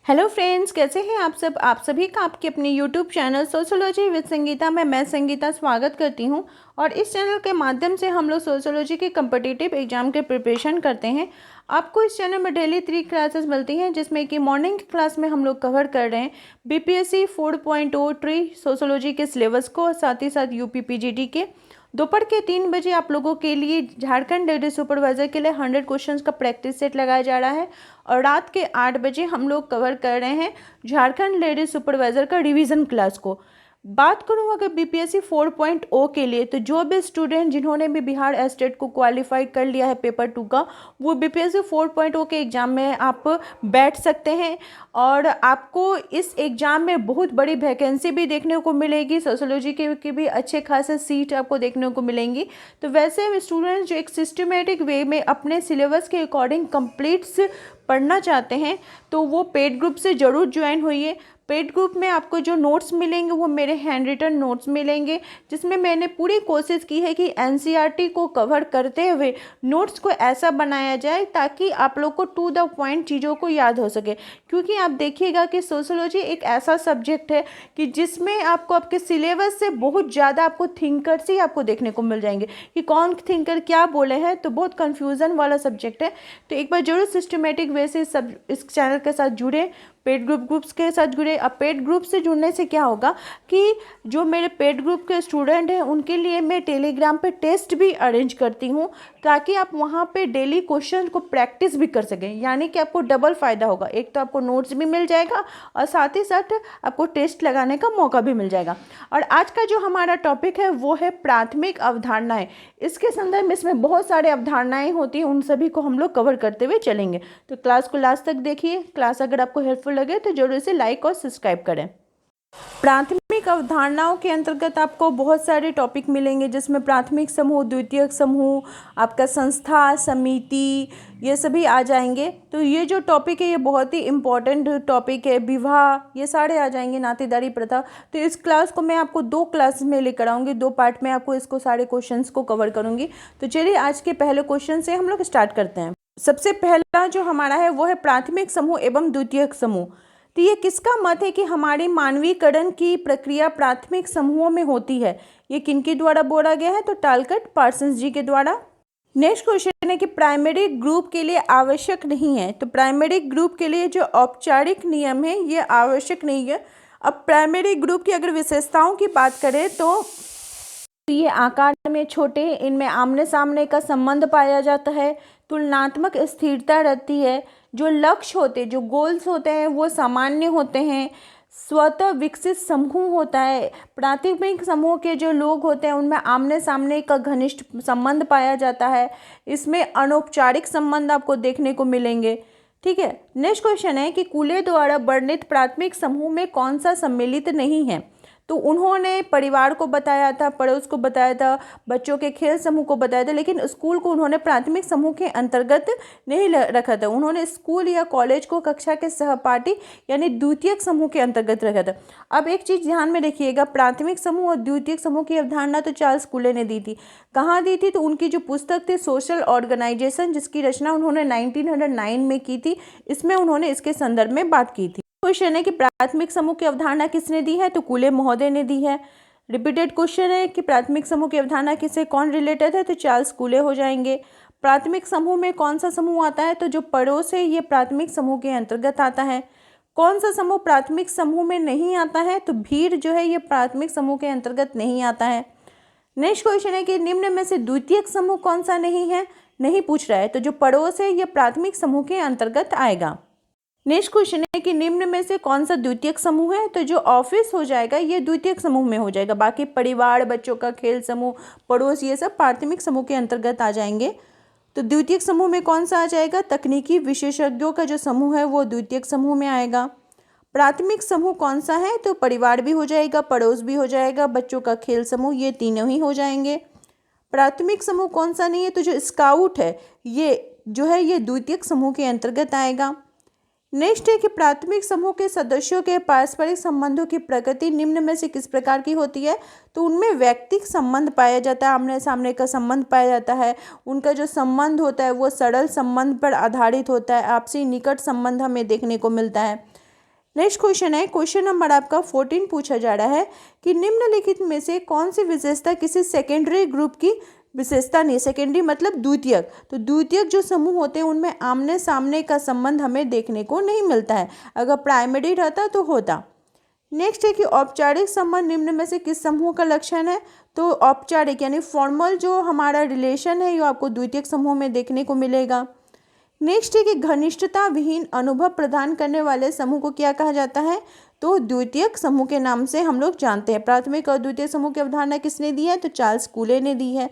Hello friends, कैसे हैं आप सब। आप सभी का आपके अपने YouTube channel sociology with Sangeeta में मैं संगीता स्वागत करती हूं। और इस चैनल के माध्यम से हम लोग सोशियोलॉजी के कम्पिटिटिव एग्जाम के प्रिपरेशन करते हैं। आपको इस चैनल में डेली 3 क्लासेस मिलती हैं, जिसमें कि मॉर्निंग क्लास में हम लोग कवर कर रहे हैं बीपीएससी 4.0 ट्री सोशियोलॉजी के सिलेबस को और साथ ही साथ यूपीपीजीडी के। दोपहर के 3 बजे आप लोगों के लिए झारखंड लेडी सुपरवाइजर के लिए 100 क्वेश्चंस का प्रैक्टिस सेट लगाया जा रहा है। और रात के 8 बजे हम लोग कवर कर रहे हैं झारखंड लेडी सुपरवाइजर का रिवीजन क्लास को। बात करूँ अगर बीपीएससी 4.0 के लिए, तो जो भी स्टूडेंट जिन्होंने भी बिहार एस्टेट को क्वालिफाई कर लिया है पेपर 2 का, वो बीपीएससी 4.0 के एग्ज़ाम में आप बैठ सकते हैं। और आपको इस एग्ज़ाम में बहुत बड़ी वैकेंसी भी देखने को मिलेगी, सोशियोलॉजी की भी अच्छे खासे सीट आपको देखने को मिलेंगी। तो वैसे स्टूडेंट्स जो एक सिस्टमेटिक वे में अपने सिलेबस के अकॉर्डिंग कंप्लीट्स पढ़ना चाहते हैं, तो वो पेड ग्रुप से ज़रूर ज्वाइन होइए। पेड ग्रुप में आपको जो नोट्स मिलेंगे वो मेरे हैंड रिटन नोट्स मिलेंगे, जिसमें मैंने पूरी कोशिश की है कि एनसीईआरटी को कवर करते हुए नोट्स को ऐसा बनाया जाए ताकि आप लोग को टू द पॉइंट चीज़ों को याद हो सके। क्योंकि आप देखिएगा कि सोशियोलॉजी एक ऐसा सब्जेक्ट है कि जिसमें आपको आपके सिलेबस से बहुत ज़्यादा आपको थिंकर्स ही आपको देखने को मिल जाएंगे कि कौन थिंकर क्या बोले हैं, तो बहुत कन्फ्यूज़न वाला सब्जेक्ट है। तो एक बार जरूर सिस्टमेटिक वे से सब इस चैनल के साथ जुड़े, पेड ग्रुप्स के साथ जुड़े। अब पेड ग्रुप से जुड़ने से क्या होगा कि जो मेरे पेड ग्रुप के स्टूडेंट हैं उनके लिए मैं टेलीग्राम पे टेस्ट भी अरेंज करती हूँ, ताकि आप वहाँ पे डेली क्वेश्चन को प्रैक्टिस भी कर सकें। यानी कि आपको डबल फ़ायदा होगा, एक तो आपको नोट्स भी मिल जाएगा और साथ ही साथ आपको टेस्ट लगाने का मौका भी मिल जाएगा। और आज का जो हमारा टॉपिक है वो है प्राथमिक अवधारणाएँ। इसके संदर्भ में इसमें बहुत सारे अवधारणाएँ होती हैं, उन सभी को हम लोग कवर करते हुए चलेंगे। तो क्लास को लास्ट तक देखिए। क्लास अगर आपको हेल्पफुल लगे तो जरूर से लाइक और सब्सक्राइब करें। प्राथमिक अवधारणाओं के अंतर्गत आपको बहुत सारे टॉपिक मिलेंगे, जिसमें प्राथमिक समूह, द्वितीयक समूह, आपका संस्था, समिति, ये सभी आ जाएंगे। तो ये जो टॉपिक है ये बहुत ही इम्पॉर्टेंट टॉपिक है। विवाह, ये सारे आ जाएंगे, नातेदारी प्रथा। तो इस क्लास को मैं आपको 2 क्लास में लेकर आऊँगी, 2 पार्ट में आपको इसको सारे क्वेश्चंस को कवर करूँगी। तो चलिए आज के पहले क्वेश्चन से हम लोग स्टार्ट करते हैं। सबसे पहला जो हमारा है वो है प्राथमिक समूह एवं द्वितीयक समूह। तो ये किसका मत है कि हमारी मानवीकरण की प्रक्रिया प्राथमिक समूहों में होती है? ये किनके द्वारा बोला गया है? तो टालकट पार्सन्स जी के द्वारा। नेक्स्ट क्वेश्चन है कि प्राइमरी ग्रुप के लिए आवश्यक नहीं है। तो प्राइमरी ग्रुप के लिए जो औपचारिक नियम है ये आवश्यक नहीं है। अब प्राइमरी ग्रुप की अगर विशेषताओं की बात करें तो ये आकार में छोटे, इनमें आमने सामने का संबंध पाया जाता है, तुलनात्मक स्थिरता रहती है, जो लक्ष्य होते हैं, जो गोल्स होते हैं वो सामान्य होते हैं, स्वतः विकसित समूह होता है। प्राथमिक समूह के जो लोग होते हैं उनमें आमने सामने का घनिष्ठ संबंध पाया जाता है। इसमें अनौपचारिक संबंध आपको देखने को मिलेंगे। ठीक है। नेक्स्ट क्वेश्चन है कि कूले द्वारा वर्णित प्राथमिक समूह में कौन सा सम्मिलित नहीं है? तो उन्होंने परिवार को बताया था, पड़ोस को बताया था, बच्चों के खेल समूह को बताया था, लेकिन स्कूल को उन्होंने प्राथमिक समूह के अंतर्गत नहीं रखा था। उन्होंने स्कूल या कॉलेज को कक्षा के सहपाठी यानी द्वितीयक समूह के अंतर्गत रखा था। अब एक चीज़ ध्यान में रखिएगा, प्राथमिक समूह और द्वितीयक समूह की अवधारणा तो चार्ल्स कूले ने दी थी। कहाँ दी थी? तो उनकी जो पुस्तक थी सोशल ऑर्गेनाइजेशन, जिसकी रचना उन्होंने 1909 में की थी, इसमें उन्होंने इसके संदर्भ में बात की थी। क्वेश्चन है कि प्राथमिक समूह की अवधारणा किसने दी है? तो कूले महोदय ने दी है। रिपीटेड क्वेश्चन है कि प्राथमिक समूह की अवधारणा किससे कौन रिलेटेड है? तो चार्ल्स कूले हो जाएंगे। प्राथमिक समूह में कौन सा समूह आता है? तो जो पड़ोस है ये प्राथमिक समूह के अंतर्गत आता है। कौन सा समूह प्राथमिक समूह में नहीं आता है? तो भीड़ जो है ये प्राथमिक समूह के अंतर्गत नहीं आता है। नेक्स्ट क्वेश्चन है कि निम्न में से द्वितीयक समूह कौन सा नहीं है? नहीं पूछ रहा है। तो जो पड़ोस है ये प्राथमिक समूह के अंतर्गत आएगा। नेक्स्ट क्वेश्चन है कि निम्न में से कौन सा द्वितीयक समूह है? तो जो ऑफिस हो जाएगा ये द्वितीयक समूह में हो जाएगा। बाकी परिवार, बच्चों का खेल समूह, पड़ोस, ये सब प्राथमिक समूह के अंतर्गत आ जाएंगे। तो द्वितीयक समूह में कौन सा आ जाएगा? तकनीकी विशेषज्ञों का जो समूह है वो द्वितीयक समूह में आएगा। प्राथमिक समूह कौन सा है? तो परिवार भी हो जाएगा, पड़ोस भी हो जाएगा, बच्चों का खेल समूह, ये तीनों ही हो जाएंगे। प्राथमिक समूह कौन सा नहीं है? तो जो स्काउट है ये जो है ये द्वितीयक समूह के अंतर्गत आएगा। नेक्स्ट है कि प्राथमिक समूह के सदस्यों के पारस्परिक संबंधों की प्रकृति निम्न में से किस प्रकार की होती है? तो उनमें व्यक्तिगत संबंध पाया जाता है, आमने सामने का संबंध पाया जाता है। उनका जो संबंध होता है वो सरल संबंध पर आधारित होता है, आपसी निकट संबंध हमें देखने को मिलता है। नेक्स्ट क्वेश्चन है, क्वेश्चन नंबर आपका 14 पूछा जा रहा है कि निम्नलिखित में से कौन सी विशेषता किसी सेकेंडरी ग्रुप की विशेषता नहीं। सेकेंडरी मतलब द्वितीयक, तो द्वितीयक जो समूह होते हैं उनमें आमने सामने का संबंध हमें देखने को नहीं मिलता है, अगर प्राइमरी रहता तो होता। नेक्स्ट है कि औपचारिक संबंध निम्न में से किस समूह का लक्षण है, तो औपचारिक यानी फॉर्मल जो हमारा रिलेशन है ये आपको द्वितीयक समूह में देखने को मिलेगा। नेक्स्ट है कि घनिष्ठता विहीन अनुभव प्रदान करने वाले समूह को क्या कहा जाता है, तो द्वितीयक समूह के नाम से हम लोग जानते हैं। प्राथमिक और द्वितीयक समूह की अवधारणा किसने दी है, तो चार्ल्स कूले ने दी है।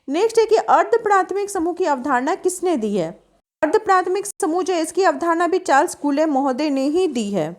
नेक्स्ट है कि अर्ध प्राथमिक समूह की अवधारणा किसने दी है, अर्ध प्राथमिक समूह जो इसकी अवधारणा भी चार्ल्स कूले महोदय ने ही दी है।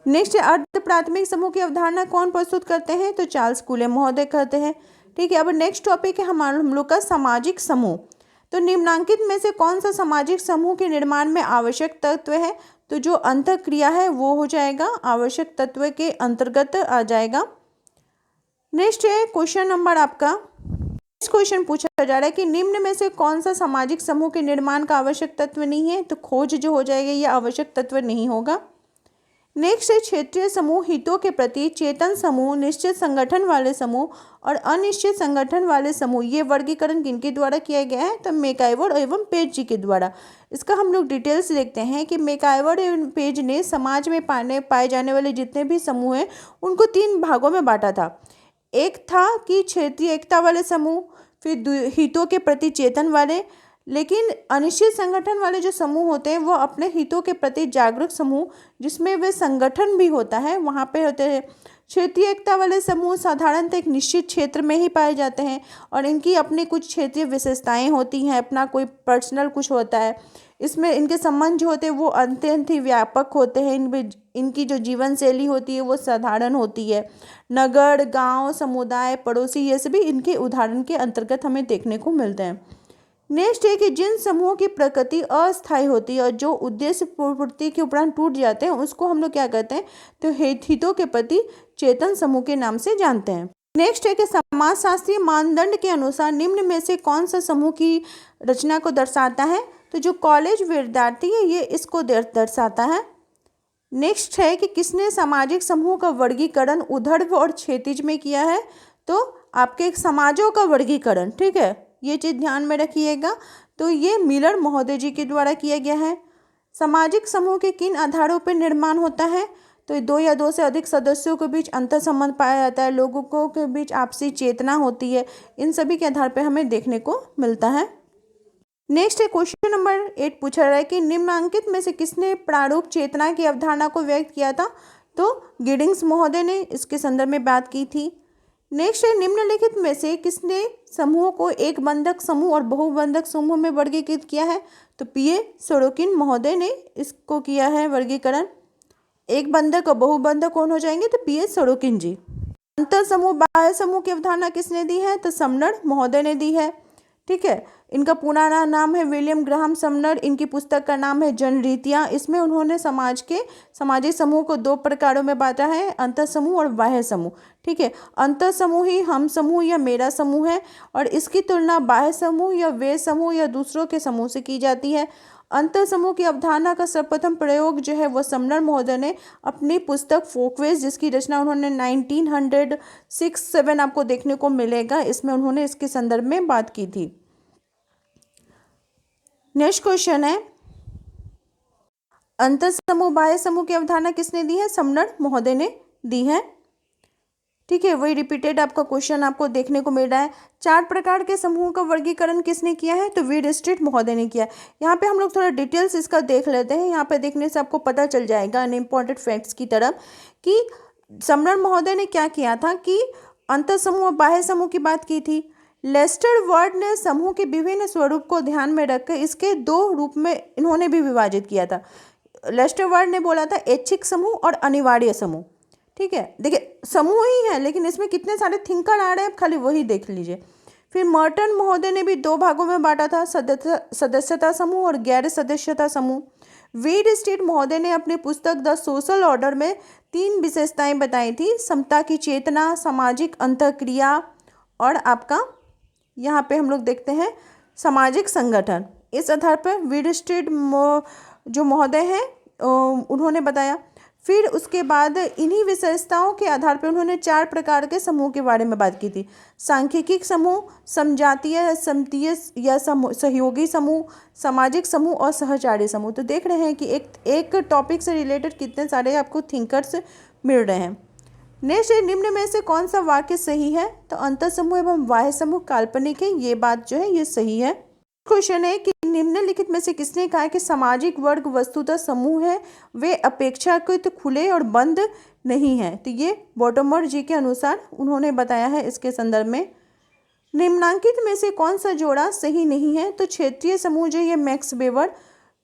नेक्स्ट है अर्ध प्राथमिक समूह की अवधारणा कौन प्रस्तुत करते हैं, तो चार्ल्स कूले महोदय करते हैं। ठीक है, अब नेक्स्ट टॉपिक है हम लोग का सामाजिक समूह। तो निम्नांकित में से कौन सा सामाजिक समूह के निर्माण में आवश्यक तत्व है, तो जो अंतःक्रिया है वो हो जाएगा, आवश्यक तत्व के अंतर्गत आ जाएगा। नेक्स्ट है क्वेश्चन नंबर आपका, इस क्वेश्चन पूछा जा रहा है कि निम्न में से कौन सा सामाजिक समूह के निर्माण का आवश्यक तत्व नहीं है, तो खोज जो हो जाएगा ये आवश्यक तत्व नहीं होगा। नेक्स्ट है क्षेत्रीय समूह हितों के प्रति चेतन समूह, निश्चित संगठन वाले समूह और अनिश्चित संगठन वाले समूह, ये वर्गीकरण किनके द्वारा किया गया है, तो मैकआइवर एवं पेज जी के द्वारा। इसका हम लोग डिटेल्स देखते हैं कि मैकआइवर एवं पेज ने समाज में पाए जाने वाले जितने भी समूह हैं उनको 3 भागों में बांटा था। एक था कि क्षेत्रीय एकता वाले समूह, फिर हितों के प्रति चेतन वाले, लेकिन अनिश्चित संगठन वाले जो समूह होते हैं वो अपने हितों के प्रति जागरूक समूह, जिसमें वे संगठन भी होता है वहाँ पे होते हैं। क्षेत्रीय एकता वाले समूह साधारणतः एक निश्चित क्षेत्र में ही पाए जाते हैं और इनकी अपनी कुछ क्षेत्रीय विशेषताएं होती हैं, अपना कोई पर्सनल कुछ होता है। इसमें इनके संबंध जो होते हैं वो अत्यंत ही व्यापक होते हैं। इनकी जो जीवन शैली होती है वो साधारण होती है। नगर, गांव, समुदाय, पड़ोसी, ये सभी इनके उदाहरण के अंतर्गत हमें देखने को मिलते हैं। नेक्स्ट है कि जिन समूहों की प्रकृति अस्थायी होती है और जो उद्देश्य पूर्ति के उपरांत टूट जाते हैं उसको हम लोग क्या कहते हैं, तो हितों के प्रति चेतन समूह के नाम से जानते हैं। नेक्स्ट है कि समाजशास्त्रीय मानदंड के अनुसार निम्न में से कौन सा समूह की रचना को दर्शाता है, तो जो कॉलेज विद्यार्थी है ये इसको दर्शाता है। नेक्स्ट है कि किसने सामाजिक समूह का वर्गीकरण ऊर्ध्व और क्षैतिज में किया है, तो आपके समाजों का वर्गीकरण, ठीक है, ये चीज़ ध्यान में रखिएगा, तो ये मिलर महोदय जी के द्वारा किया गया है। सामाजिक समूह के किन आधारों पर निर्माण होता है, तो 2 या 2 से अधिक सदस्यों के बीच अंतर संबंध पाया जाता है, लोगों को के बीच आपसी चेतना होती है, इन सभी के आधार पर हमें देखने को मिलता है। नेक्स्ट है क्वेश्चन नंबर 8 पूछा रहा है कि निम्नांकित में से किसने प्रारूप चेतना की अवधारणा को व्यक्त किया था, तो गिडिंग्स महोदय ने इसके संदर्भ में बात की थी। नेक्स्ट है निम्नलिखित में से किसने समूह को एक बंधक समूह और बहुबंधक समूह में वर्गीकृत किया है, तो पीए सोरोकिन महोदय ने इसको किया है वर्गीकरण। एक बंधक और बहुबंधक कौन हो जाएंगे, तो पीए सोरोकिन जी। अंतर समूह बाह्य समूह की अवधारणा किसने दी है, तो समनर महोदय ने दी है। ठीक है, इनका पुराना नाम है विलियम ग्राहम समनर, इनकी पुस्तक का नाम है जनरीतियाँ। इसमें उन्होंने सामाजिक समूह को 2 प्रकारों में बांटा है, अंतर समूह और बाह्य समूह। ठीक है, अंतर समूह ही हम समूह या मेरा समूह है और इसकी तुलना बाह्य समूह या वे समूह या दूसरों के समूह से की जाती है। अंतर समूह की अवधारणा का सर्वप्रथम प्रयोग जो है वो समनर महोदय ने अपनी पुस्तक फोकवेज, जिसकी रचना उन्होंने 1906-7 आपको देखने को मिलेगा, इसमें उन्होंने इसके संदर्भ में बात की थी। नेक्स्ट क्वेश्चन है अंतर समूह बाह्य समूह की अवधारणा किसने दी है, समनर महोदय ने दी है। ठीक है, वही रिपीटेड आपका क्वेश्चन आपको देखने को मिल रहा है। 4 प्रकार के समूह का वर्गीकरण किसने किया है, तो वीडस्ट्रीट महोदय ने किया। यहाँ पे हम लोग थोड़ा डिटेल्स इसका देख लेते हैं। यहाँ पे देखने से आपको पता चल जाएगा अनइम्पॉर्टेंट फैक्ट्स की तरफ कि समनर महोदय ने क्या किया था कि अंतर समूह और बाह्य समूह की बात की थी। लेस्टर वर्ड ने समूह के विभिन्न स्वरूप को ध्यान में रखकर इसके 2 रूप में इन्होंने भी विभाजित किया था। लेस्टर वर्ड ने बोला था ऐच्छिक समूह और अनिवार्य समूह। ठीक है, देखिए समूह ही है लेकिन इसमें कितने सारे थिंकर आ रहे हैं, खाली वही देख लीजिए। फिर मर्टन महोदय ने भी 2 भागों में बांटा था, सदस्यता समूह और गैर सदस्यता समूह। वीडस्ट्रीट महोदय ने अपनी पुस्तक द सोशल ऑर्डर में 3 विशेषताएं बताई थी, समता की चेतना, सामाजिक अंतःक्रिया और आपका यहाँ पे हम लोग देखते हैं सामाजिक संगठन। इस आधार पर वीडस्ट्रीट जो महोदय हैं उन्होंने बताया। फिर उसके बाद इन्हीं विशेषताओं के आधार पर उन्होंने 4 प्रकार के समूह के बारे में बात की थी। सांख्यिकी समूह, समजातीय, समतीय या सहयोगी समूह, सामाजिक समूह और सहचारी समूह। तो देख रहे हैं कि एक टॉपिक से रिलेटेड कितने सारे आपको थिंकर्स मिल रहे हैं। नेक्स्ट, निम्न में से कौन सा वाक्य सही है? तो अंतर समूह एवं बाह्य समूह काल्पनिक है, ये बात जो है ये सही है। क्वेश्चन है कि निम्नलिखित में से किसने कहा कि सामाजिक वर्ग वस्तुतः समूह है, वे अपेक्षाकृत खुले और बंद नहीं है? तो ये बॉटमर जी के अनुसार उन्होंने बताया है इसके संदर्भ में। निम्नांकित में से कौन सा जोड़ा सही नहीं है? तो क्षेत्रीय समूह जो ये मैक्स वेबर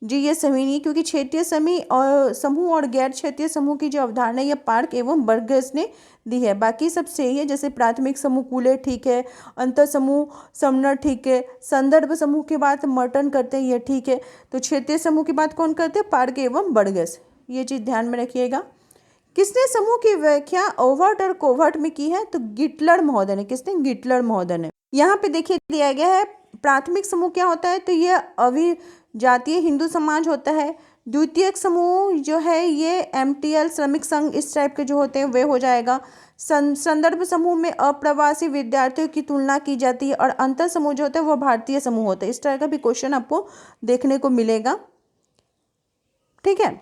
जी ये सही नहीं, क्योंकि क्षेत्रीय समूह और गैर क्षेत्रीय समूह की जो अवधारणा ये पार्क एवं बर्गस ने दी है। बाकी सब सही है, जैसे प्राथमिक समूह कूले ठीक है, अंतर समूह समनर ठीक है, संदर्भ समूह की बात मर्टन करते हैं ये ठीक है। तो क्षेत्रीय समूह की बात कौन करते हैं? पार्क एवं बर्गस। ये चीज़ ध्यान में रखिएगा। किसने समूह की व्याख्या ओवर्ट और कोवर्ट में की है? तो गिटलर महोदय ने। किसने? गिटलर महोदय ने। यहाँ पे देखिए दिया गया है प्राथमिक समूह क्या होता है? तो ये अभिजातीय हिंदू समाज होता है। द्वितीयक समूह जो है ये MTL श्रमिक संघ इस टाइप के जो होते हैं वे हो जाएगा। संदर्भ समूह में अप्रवासी विद्यार्थियों की तुलना की जाती है। और अंतर समूह जो होता है वो भारतीय समूह होता है। इस तरह का भी क्वेश्चन आपको देखने को मिलेगा। ठीक है,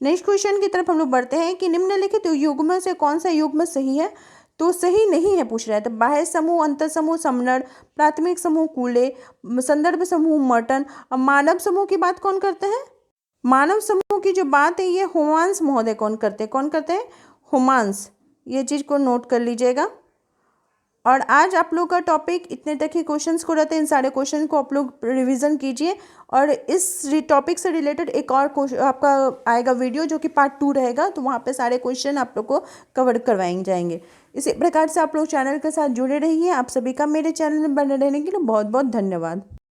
नेक्स्ट क्वेश्चन की तरफ हम लोग बढ़ते हैं कि निम्नलिखित युग्म से कौन सा युग्म सही है? तो सही नहीं है पूछ रहा है। तो बाह्य समूह, अंतर समूह समनर, प्राथमिक समूह कूले, संदर्भ समूह मर्टन। अब मानव समूह की बात कौन करते हैं? मानव समूह की जो बात है ये होमांस महोदय कौन करते हैं? होमांस। ये चीज़ को नोट कर लीजिएगा। और आज आप लोग का टॉपिक इतने तक ही क्वेश्चंस को रहते हैं। इन सारे क्वेश्चन को आप लोग रिवीजन कीजिए। और इस टॉपिक से रिलेटेड एक और आपका आएगा वीडियो जो कि पार्ट 2 रहेगा, तो वहाँ पे सारे क्वेश्चन आप लोग को कवर करवाए जाएंगे। इसी प्रकार से आप लोग चैनल के साथ जुड़े रहिए। आप सभी का मेरे चैनल में बने रहने के लिए बहुत बहुत धन्यवाद।